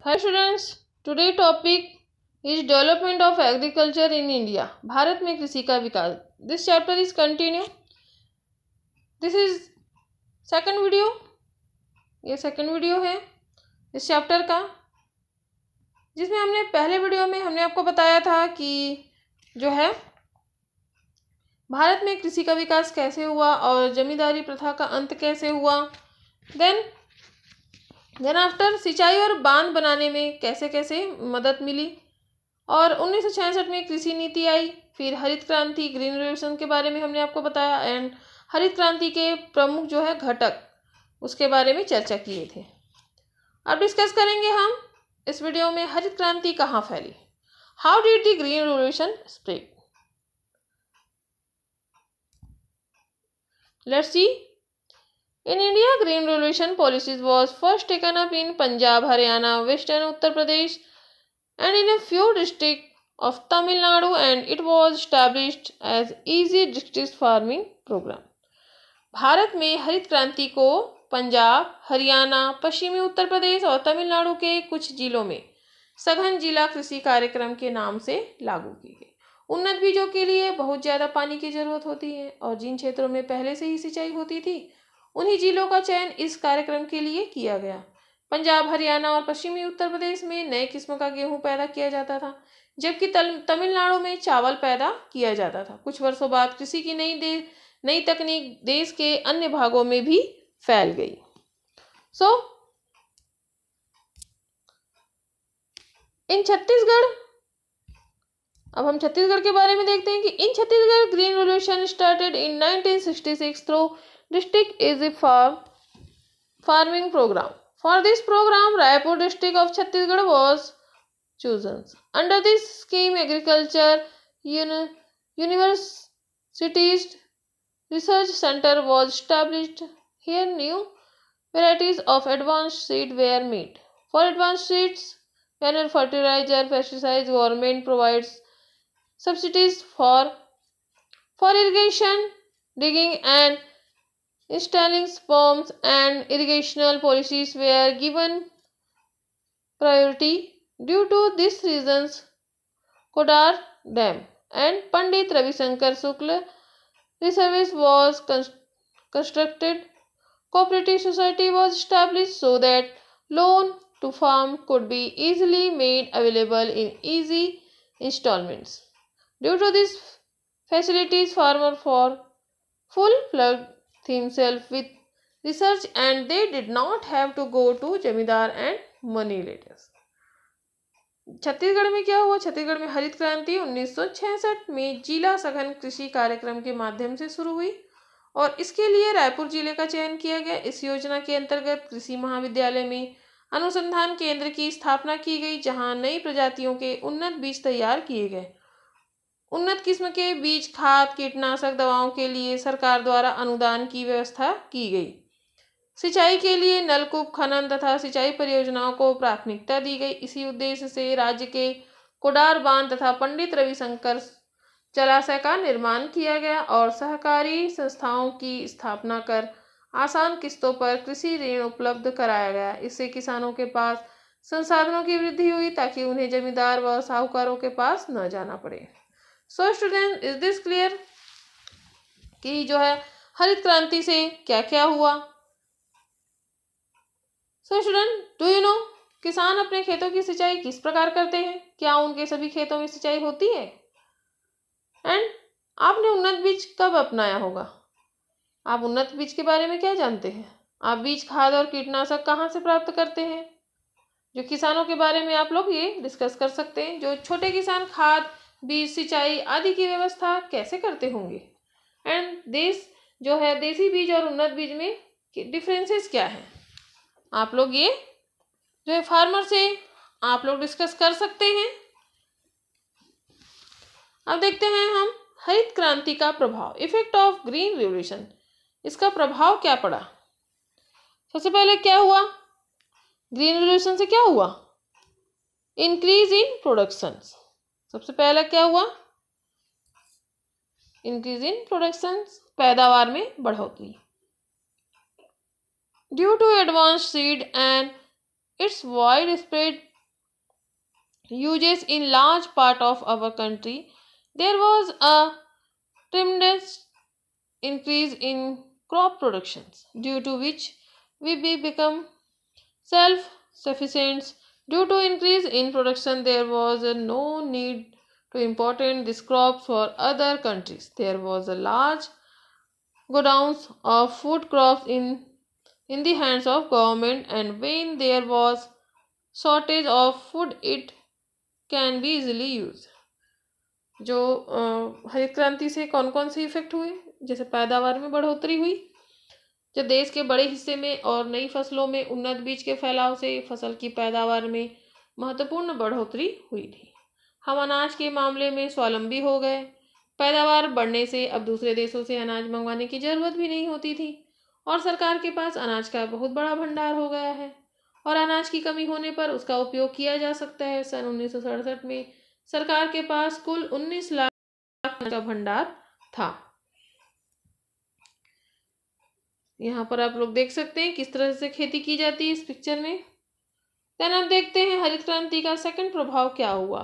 Hi students, today topic is development of agriculture in India. Bharat में कृषि का विकास. This chapter is continue. This is second video. ये second video है इस chapter का, जिसमें हमने पहले वीडियो में हमने आपको बताया था कि जो है भारत में कृषि का विकास कैसे हुआ और जमींदारी प्रथा का अंत कैसे हुआ. देन आफ्टर सिंचाई और बांध बनाने में कैसे कैसे मदद मिली और 1966 में कृषि नीति आई. फिर हरित क्रांति ग्रीन रेवोल्यूशन के बारे में हमने आपको बताया एंड हरित क्रांति के प्रमुख जो है घटक उसके बारे में चर्चा किए थे. अब डिस्कस करेंगे हम इस वीडियो में हरित क्रांति कहाँ फैली. How did the green revolution spread. Let's see. In India, green revolution policies was first taken up in Punjab, Haryana, Western Uttar Pradesh and in a few districts of Tamil Nadu, and it was established as easy district farming program. Bharat में हरित क्रांति को पंजाब, हरियाणा, पश्चिमी उत्तर प्रदेश और तमिलनाडु के कुछ जिलों में सघन जिला कृषि कार्यक्रम के नाम से लागू की गई. उन्नत बीजों के लिए बहुत ज़्यादा पानी की जरूरत होती है और जिन क्षेत्रों में पहले से ही सिंचाई होती थी उन्हीं जिलों का चयन इस कार्यक्रम के लिए किया गया. पंजाब, हरियाणा और पश्चिमी उत्तर प्रदेश में नए किस्म का गेहूं पैदा किया जाता था, जबकि तमिलनाडु में चावल पैदा किया जाता था. कुछ वर्षों बाद कृषि की नई तकनीक देश के अन्य भागों में भी फैल गई. इन छत्तीसगढ़, अब हम छत्तीसगढ़ के बारे में देखते हैं कि in Chhattisgarh green revolution started in 1966 through district is a farming program. For this program, Raipur district of Chhattisgarh was chosen. Under this scheme, agriculture universities research center was established. Here, new varieties of advanced seed were made. For advanced seeds, manure, fertilizer, pesticides, government provides subsidies for irrigation, digging and installing pumps, and irrigational policies were given priority. Due to these reasons, Kodar Dam and Pandit Ravi Shankar Shukla Reservoir was constructed. Cooperative society was established so that loan to farm could be easily made available in easy installments. Due to these facilities, farmers for full-fledged themselves with research and they did not have to go to जमींदार and money lenders. Chhattisgarh में क्या हुआ. छत्तीसगढ़ में हरित क्रांति 1966 में जिला सघन कृषि कार्यक्रम के माध्यम से शुरू हुई और इसके लिए रायपुर जिले का चयन किया गया. इस योजना के अंतर्गत कृषि महाविद्यालय में अनुसंधान केंद्र की स्थापना की गई, जहां नई प्रजातियों के उन्नत बीज तैयार किए गए. उन्नत किस्म के बीज, खाद, कीटनाशक दवाओं के लिए सरकार द्वारा अनुदान की व्यवस्था की गई. सिंचाई के लिए नलकूप खनन तथा सिंचाई परियोजनाओं को प्राथमिकता दी गई. इसी उद्देश्य से राज्य के कोडार बांध तथा पंडित रविशंकर जलाशय का निर्माण किया गया और सहकारी संस्थाओं की स्थापना कर आसान किस्तों पर कृषि ऋण उपलब्ध कराया गया. इससे किसानों के पास संसाधनों की वृद्धि हुई ताकि उन्हें जमींदार व साहूकारों के पास न जाना पड़े. So student, is this clear कि जो है हरित क्रांति से क्या क्या हुआ. So student, do you no किसान अपने खेतों की सिंचाई किस प्रकार करते हैं. क्या उनके सभी खेतों में सिंचाई होती है. एंड आपने उन्नत बीज कब अपनाया होगा. आप उन्नत बीज के बारे में क्या जानते हैं. आप बीज, खाद और कीटनाशक कहाँ से प्राप्त करते हैं. जो किसानों के बारे में आप लोग ये डिस्कस कर सकते हैं. जो छोटे किसान खाद, बीज, सिंचाई आदि की व्यवस्था कैसे करते होंगे. एंड जो है देसी बीज और उन्नत बीज में डिफरेंसेस क्या है, आप लोग ये जो है फार्मर से आप लोग डिस्कस कर सकते हैं. अब देखते हैं हम हरित क्रांति का प्रभाव, इफेक्ट ऑफ ग्रीन रेवोल्यूशन. इसका प्रभाव क्या पड़ा. सबसे पहले क्या हुआ. ग्रीन रेवोल्यूशन से क्या हुआ. Increase in production. सबसे पहला क्या हुआ. इंक्रीज इन प्रोडक्शन, पैदावार में बढ़ोतरी. Due to advance seed and its widespread uses in large part of our country, there was a tremendous increase in crop productions, due to which become self-sufficient. Due to increase in production, there was no need to import this crop for other countries. There was a large godowns of food crops in the hands of government, and when there was shortage of food, it can be easily used. जो हरित क्रांति से कौन कौन से effect हुए, जैसे पैदावार में बढ़ोतरी हुई, जब देश के बड़े हिस्से में और नई फसलों में उन्नत बीज के फैलाव से फसल की पैदावार में महत्वपूर्ण बढ़ोतरी हुई थी। हम अनाज के मामले में स्वावलंबी हो गए। पैदावार बढ़ने से अब दूसरे देशों से अनाज मंगवाने की जरूरत भी नहीं होती थी और सरकार के पास अनाज का बहुत बड़ा भंडार हो गया है और अनाज की कमी होने पर उसका उपयोग किया जा सकता है। सन 1967 में सरकार के पास कुल 19 लाख का भंडार था। यहाँ पर आप लोग देख सकते हैं किस तरह से खेती की जाती है इस पिक्चर में। देन अब देखते हैं हरित क्रांति का सेकंड प्रभाव क्या हुआ।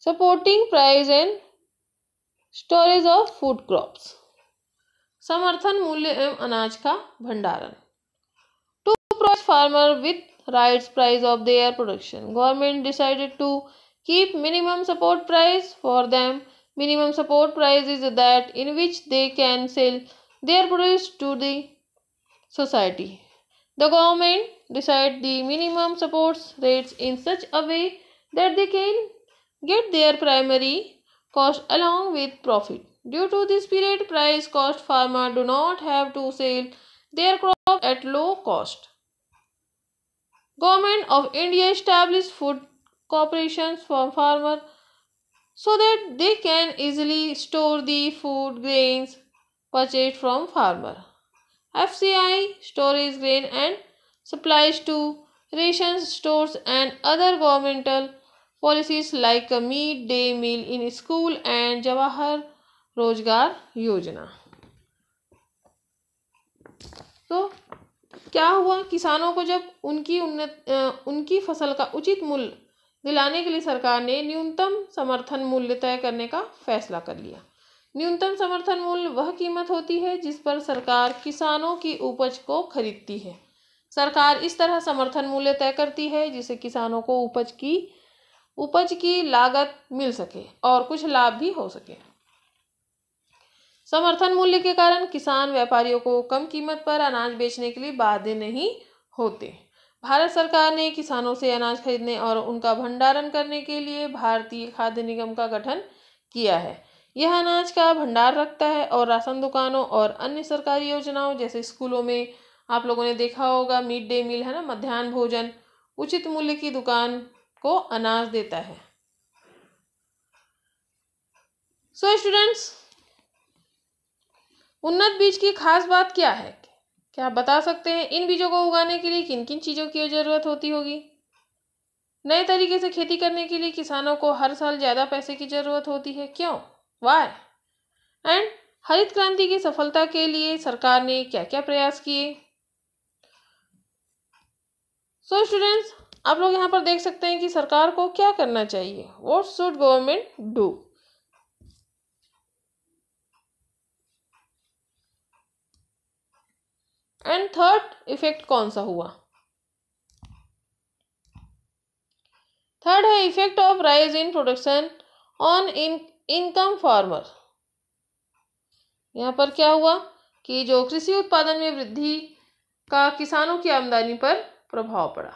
Supporting price and storage of food crops, समर्थन मूल्य एवं अनाज का भंडारण। To provide farmer with rights price of their production, government decided to keep minimum support price for them. Minimum support price is that in which they can sell their produce to the society. The government decide the minimum support rates in such a way that they can get their primary cost along with profit. Due to this period price cost, farmers do not have to sell their crop at low cost. Government of India established food corporations for farmers so that they can easily store the food grains purchased from farmer. FCI stores grain and supplies to ration stores and other governmental policies like a mid-day meal in school and Jawahar Rozgar Yojana. तो क्या हुआ, किसानों को जब उनकी फसल का उचित मूल्य दिलाने के लिए सरकार ने न्यूनतम समर्थन मूल्य तय करने का फैसला कर लिया। न्यूनतम समर्थन मूल्य वह कीमत होती है जिस पर सरकार किसानों की उपज को खरीदती है। सरकार इस तरह समर्थन मूल्य तय करती है जिससे किसानों को उपज की लागत मिल सके और कुछ लाभ भी हो सके। समर्थन मूल्य के कारण किसान व्यापारियों को कम कीमत पर अनाज बेचने के लिए बाध्य नहीं होते। भारत सरकार ने किसानों से अनाज खरीदने और उनका भंडारण करने के लिए भारतीय खाद्य निगम का गठन किया है। यह अनाज का भंडार रखता है और राशन दुकानों और अन्य सरकारी योजनाओं जैसे स्कूलों में आप लोगों ने देखा होगा मिड डे मील है ना, मध्याह्न भोजन, उचित मूल्य की दुकान को अनाज देता है। सो स्टूडेंट्स, उन्नत बीज की खास बात क्या है, क्या आप बता सकते हैं? इन बीजों को उगाने के लिए किन किन चीजों की जरूरत होती होगी? नए तरीके से खेती करने के लिए किसानों को हर साल ज्यादा पैसे की जरूरत होती है, क्यों, वाई? एंड हरित क्रांति की सफलता के लिए सरकार ने क्या क्या प्रयास किए? सो स्टूडेंट्स, आप लोग यहाँ पर देख सकते हैं कि सरकार को क्या करना चाहिए। What should government do? And third effect कौन सा हुआ? थर्ड है effect of rise in production on income farmer. यहाँ पर क्या हुआ कि जो कृषि उत्पादन में वृद्धि का किसानों की आमदनी पर प्रभाव पड़ा।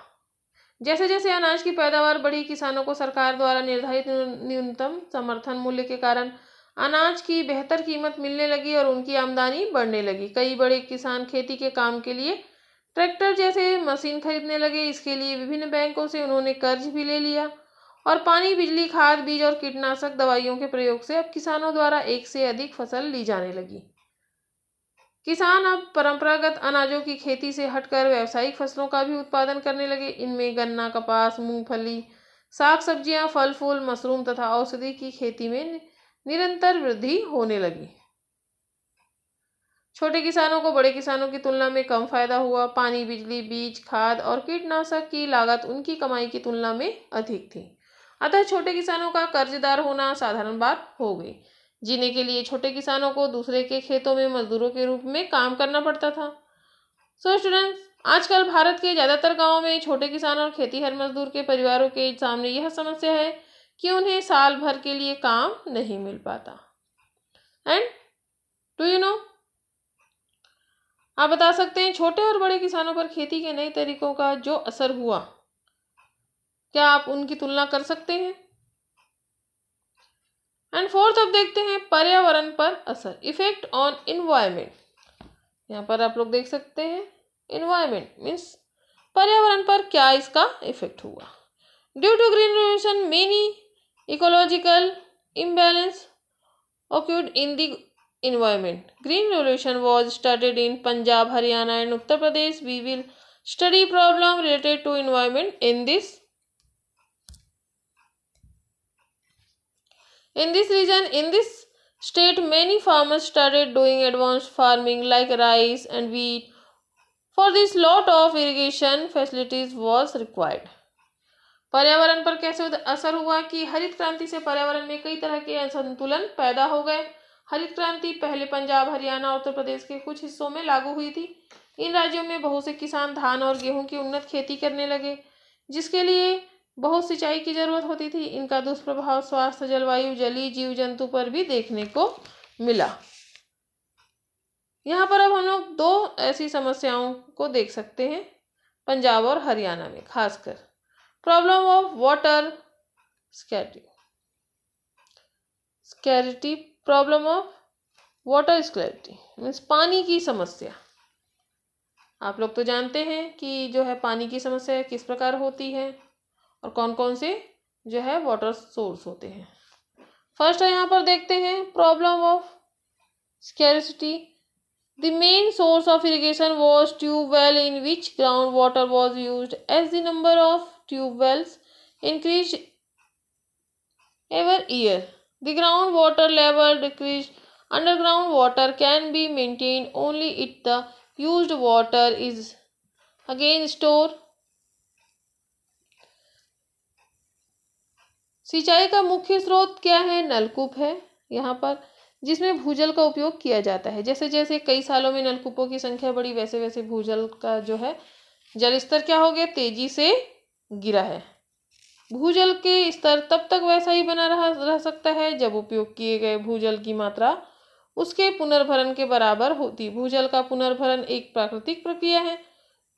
जैसे जैसे अनाज की पैदावार बढ़ी, किसानों को सरकार द्वारा निर्धारित न्यूनतम समर्थन मूल्य के कारण अनाज की बेहतर कीमत मिलने लगी और उनकी आमदनी बढ़ने लगी। कई बड़े किसान खेती के काम के लिए ट्रैक्टर जैसे मशीन खरीदने लगे। इसके लिए विभिन्न बैंकों से उन्होंने कर्ज भी ले लिया और पानी, बिजली, खाद, बीज और कीटनाशक दवाइयों के प्रयोग से अब किसानों द्वारा एक से अधिक फसल ली जाने लगी। किसान अब परंपरागत अनाजों की खेती से हटकर व्यावसायिक फसलों का भी उत्पादन करने लगे। इनमें गन्ना, कपास, मूंगफली, साग सब्जियां, फल फूल, मशरूम तथा औषधि की खेती में निरंतर वृद्धि होने लगी। छोटे किसानों को बड़े किसानों की तुलना में कम फायदा हुआ। पानी, बिजली, बीज, खाद और कीटनाशक की लागत उनकी कमाई की तुलना में अधिक थी। अतः छोटे किसानों का कर्जदार होना साधारण बात हो गई। जीने के लिए छोटे किसानों को दूसरे के खेतों में मजदूरों के रूप में काम करना पड़ता था। सो स्टूडेंट्स, आजकल भारत के ज़्यादातर गांवों में छोटे किसान और खेतीहर मजदूर के परिवारों के सामने यह समस्या है कि उन्हें साल भर के लिए काम नहीं मिल पाता। एंड डू यू नो, आप बता सकते हैं छोटे और बड़े किसानों पर खेती के नए तरीकों का जो असर हुआ, क्या आप उनकी तुलना कर सकते हैं? एंड फोर्थ, अब देखते हैं पर्यावरण पर असर, इफेक्ट ऑन इन्वायरमेंट। यहाँ पर आप लोग देख सकते हैं इन्वायरमेंट मीन्स पर्यावरण पर क्या इसका इफेक्ट हुआ। Due to green revolution many ecological imbalance occurred in the environment. Green revolution was started in Punjab, Haryana and Uttar Pradesh. We will study problem related to environment in this region. In this state, many farmers started doing advanced farming like rice and wheat. For this, lot of irrigation facilities was required. पर्यावरण पर कैसे असर हुआ कि हरित क्रांति से पर्यावरण में कई तरह के असंतुलन पैदा हो गए। हरित क्रांति पहले पंजाब, हरियाणा और उत्तर प्रदेश के कुछ हिस्सों में लागू हुई थी। इन राज्यों में बहुत से किसान धान और गेहूं की उन्नत खेती करने लगे, जिसके लिए बहुत सिंचाई की जरूरत होती थी। इनका दुष्प्रभाव स्वास्थ्य, जलवायु, जलीय जीव जंतु पर भी देखने को मिला। यहाँ पर अब हम लोग दो ऐसी समस्याओं को देख सकते हैं पंजाब और हरियाणा में, खासकर problem of water scarcity, problem of water scarcity means पानी की समस्या। आप लोग तो जानते हैं कि जो है पानी की समस्या किस प्रकार होती है और कौन कौन से जो है वाटर सोर्स होते हैं। फर्स्ट यहाँ पर देखते हैं problem of scarcity. The main source of irrigation was tube well in which ground water was used. As the number of tube wells increased every year, the ground water level decreased. Underground water can be maintained only if the used water is again stored. सिंचाई का मुख्य स्रोत क्या है? नलकूप है यहाँ पर, जिसमें भूजल का उपयोग किया जाता है। जैसे जैसे कई सालों में नलकूपों की संख्या बढ़ी, वैसे वैसे भूजल का जो है जल स्तर क्या हो गया? तेजी से गिरा है। भूजल के स्तर तब तक वैसा ही बना रह सकता है जब उपयोग किए गए भूजल की मात्रा उसके पुनर्भरण के बराबर होती। भूजल का पुनर्भरण एक प्राकृतिक प्रक्रिया है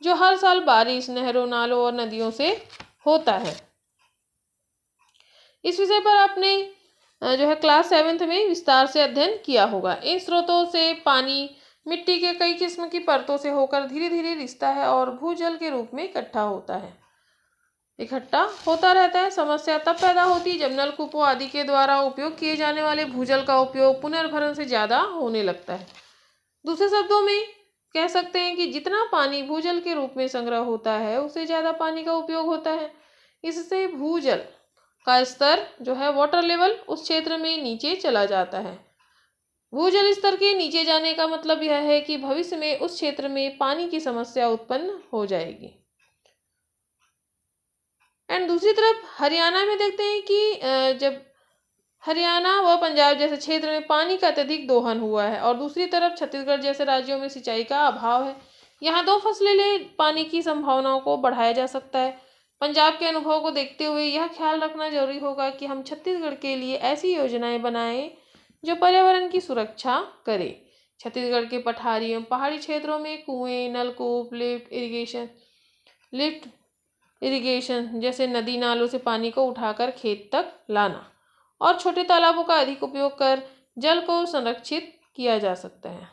जो हर साल बारिश, नहरों, नालों और नदियों से होता है। इस विषय पर आपने जो है क्लास 7th में विस्तार से अध्ययन किया होगा। इन स्रोतों से पानी मिट्टी के कई किस्म की परतों से होकर धीरे धीरे रिसता है और भूजल के रूप में इकट्ठा होता रहता है। समस्या तब पैदा होती जब नलकूपों आदि के द्वारा उपयोग किए जाने वाले भूजल का उपयोग पुनर्भरण से ज़्यादा होने लगता है। दूसरे शब्दों में कह सकते हैं कि जितना पानी भूजल के रूप में संग्रह होता है उससे ज़्यादा पानी का उपयोग होता है। इससे भूजल का स्तर जो है वाटर लेवल उस क्षेत्र में नीचे चला जाता है। भूजल स्तर के नीचे जाने का मतलब यह है कि भविष्य में उस क्षेत्र में पानी की समस्या उत्पन्न हो जाएगी। एंड दूसरी तरफ हरियाणा में देखते हैं कि जब हरियाणा व पंजाब जैसे क्षेत्र में पानी का अत्यधिक दोहन हुआ है और दूसरी तरफ छत्तीसगढ़ जैसे राज्यों में सिंचाई का अभाव है। यहाँ दो फसलें ले पानी की संभावनाओं को बढ़ाया जा सकता है। पंजाब के अनुभव को देखते हुए यह ख्याल रखना जरूरी होगा कि हम छत्तीसगढ़ के लिए ऐसी योजनाएं बनाएं जो पर्यावरण की सुरक्षा करे। छत्तीसगढ़ के पहाड़ी क्षेत्रों में कुएं, नलकूप, लिफ्ट इरिगेशन जैसे नदी नालों से पानी को उठाकर खेत तक लाना और छोटे तालाबों का अधिक उपयोग कर जल को संरक्षित किया जा सकता है।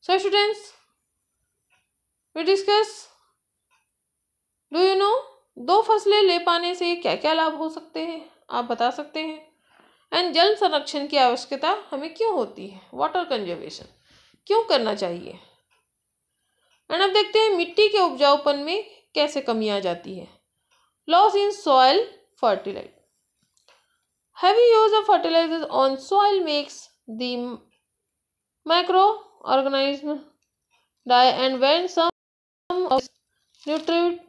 So students, we discuss do you know, दो फसलें ले पाने से क्या क्या लाभ हो सकते हैं, आप बता सकते हैं। एंड जल संरक्षण की आवश्यकता हमें क्यों होती है, वाटर कंजर्वेशन क्यों करना चाहिए। एंड अब देखते हैं मिट्टी के उपजाऊपन में कैसे कमी आ जाती है। Loss in soil fertiliser, heavy use of fertilizers on soil makes the microorganisms die, and when some of these nutrient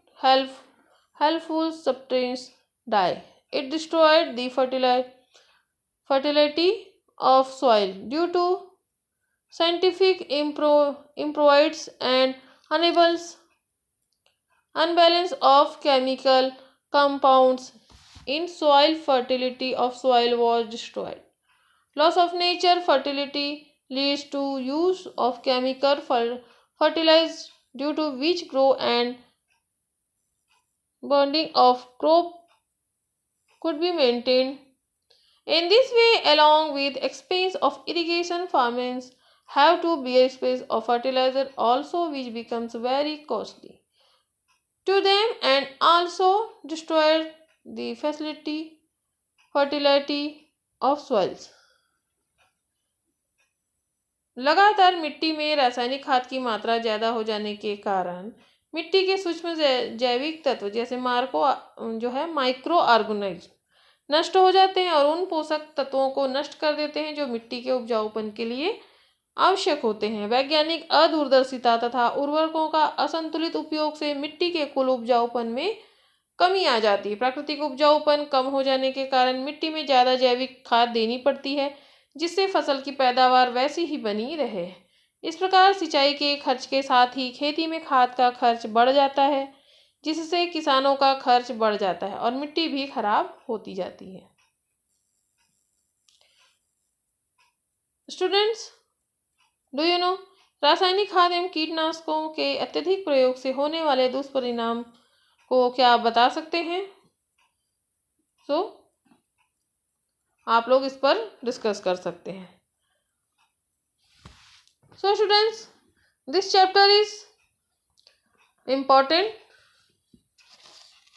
helpful substances die, it destroyed the fertility of soil due to scientific improves and unbalance of chemical compounds in soil. Fertility of soil was destroyed. Loss of nature fertility leads to use of chemical fertilizers, due to which grow and bonding of crop could be maintained. In this way, along with expense of irrigation, farmers have to bear expense of fertilizer also, which becomes very costly to them and also destroy the fertility of soils. लगातार मिट्टी में रासायनिक खाद की मात्रा ज़्यादा हो जाने के कारण मिट्टी के सूक्ष्म जैविक तत्व जैसे माइक्रो ऑर्गेनिज्म नष्ट हो जाते हैं और उन पोषक तत्वों को नष्ट कर देते हैं जो मिट्टी के उपजाऊपन के लिए आवश्यक होते हैं। वैज्ञानिक अदूरदर्शिता तथा उर्वरकों का असंतुलित उपयोग से मिट्टी के कुल उपजाऊपन में कमी आ जाती है। प्राकृतिक उपजाऊपन कम हो जाने के कारण मिट्टी में ज़्यादा जैविक खाद देनी पड़ती है, जिससे फसल की पैदावार वैसी ही बनी रहे। इस प्रकार सिंचाई के खर्च के साथ ही खेती में खाद का खर्च बढ़ जाता है, जिससे किसानों का खर्च बढ़ जाता है और मिट्टी भी खराब होती जाती है। स्टूडेंट्स, डू यू नो, रासायनिक खाद एवं कीटनाशकों के अत्यधिक प्रयोग से होने वाले दुष्परिणाम को क्या आप बता सकते हैं? आप लोग इस पर डिस्कस कर सकते हैं। So students, this chapter is important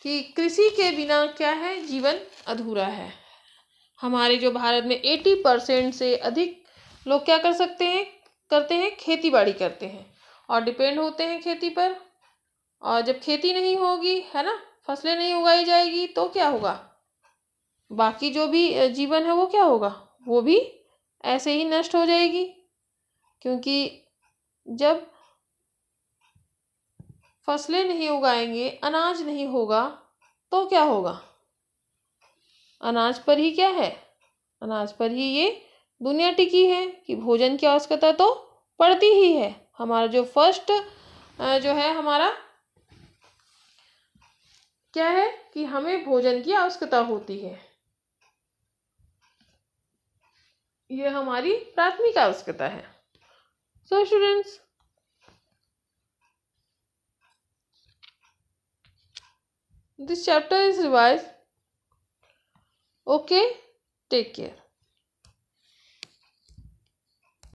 कि कृषि के बिना क्या है, जीवन अधूरा है। हमारे जो भारत में 80% से अधिक लोग क्या करते हैं, खेती बाड़ी करते हैं और डिपेंड होते हैं खेती पर। और जब खेती नहीं होगी, है ना, फसलें नहीं उगाई जाएगी तो क्या होगा, बाकी जो भी जीवन है वो क्या होगा, वो भी ऐसे ही नष्ट हो जाएगी। क्योंकि जब फसलें नहीं उगाएंगे, अनाज नहीं होगा तो क्या होगा, अनाज पर ही क्या है, अनाज पर ही ये दुनिया टिकी है कि भोजन की आवश्यकता तो पड़ती ही है। हमारा जो फर्स्ट जो है हमारा क्या है कि हमें भोजन की आवश्यकता होती है, ये हमारी प्राथमिक आवश्यकता है। So students, this chapter is revised. Okay, take care.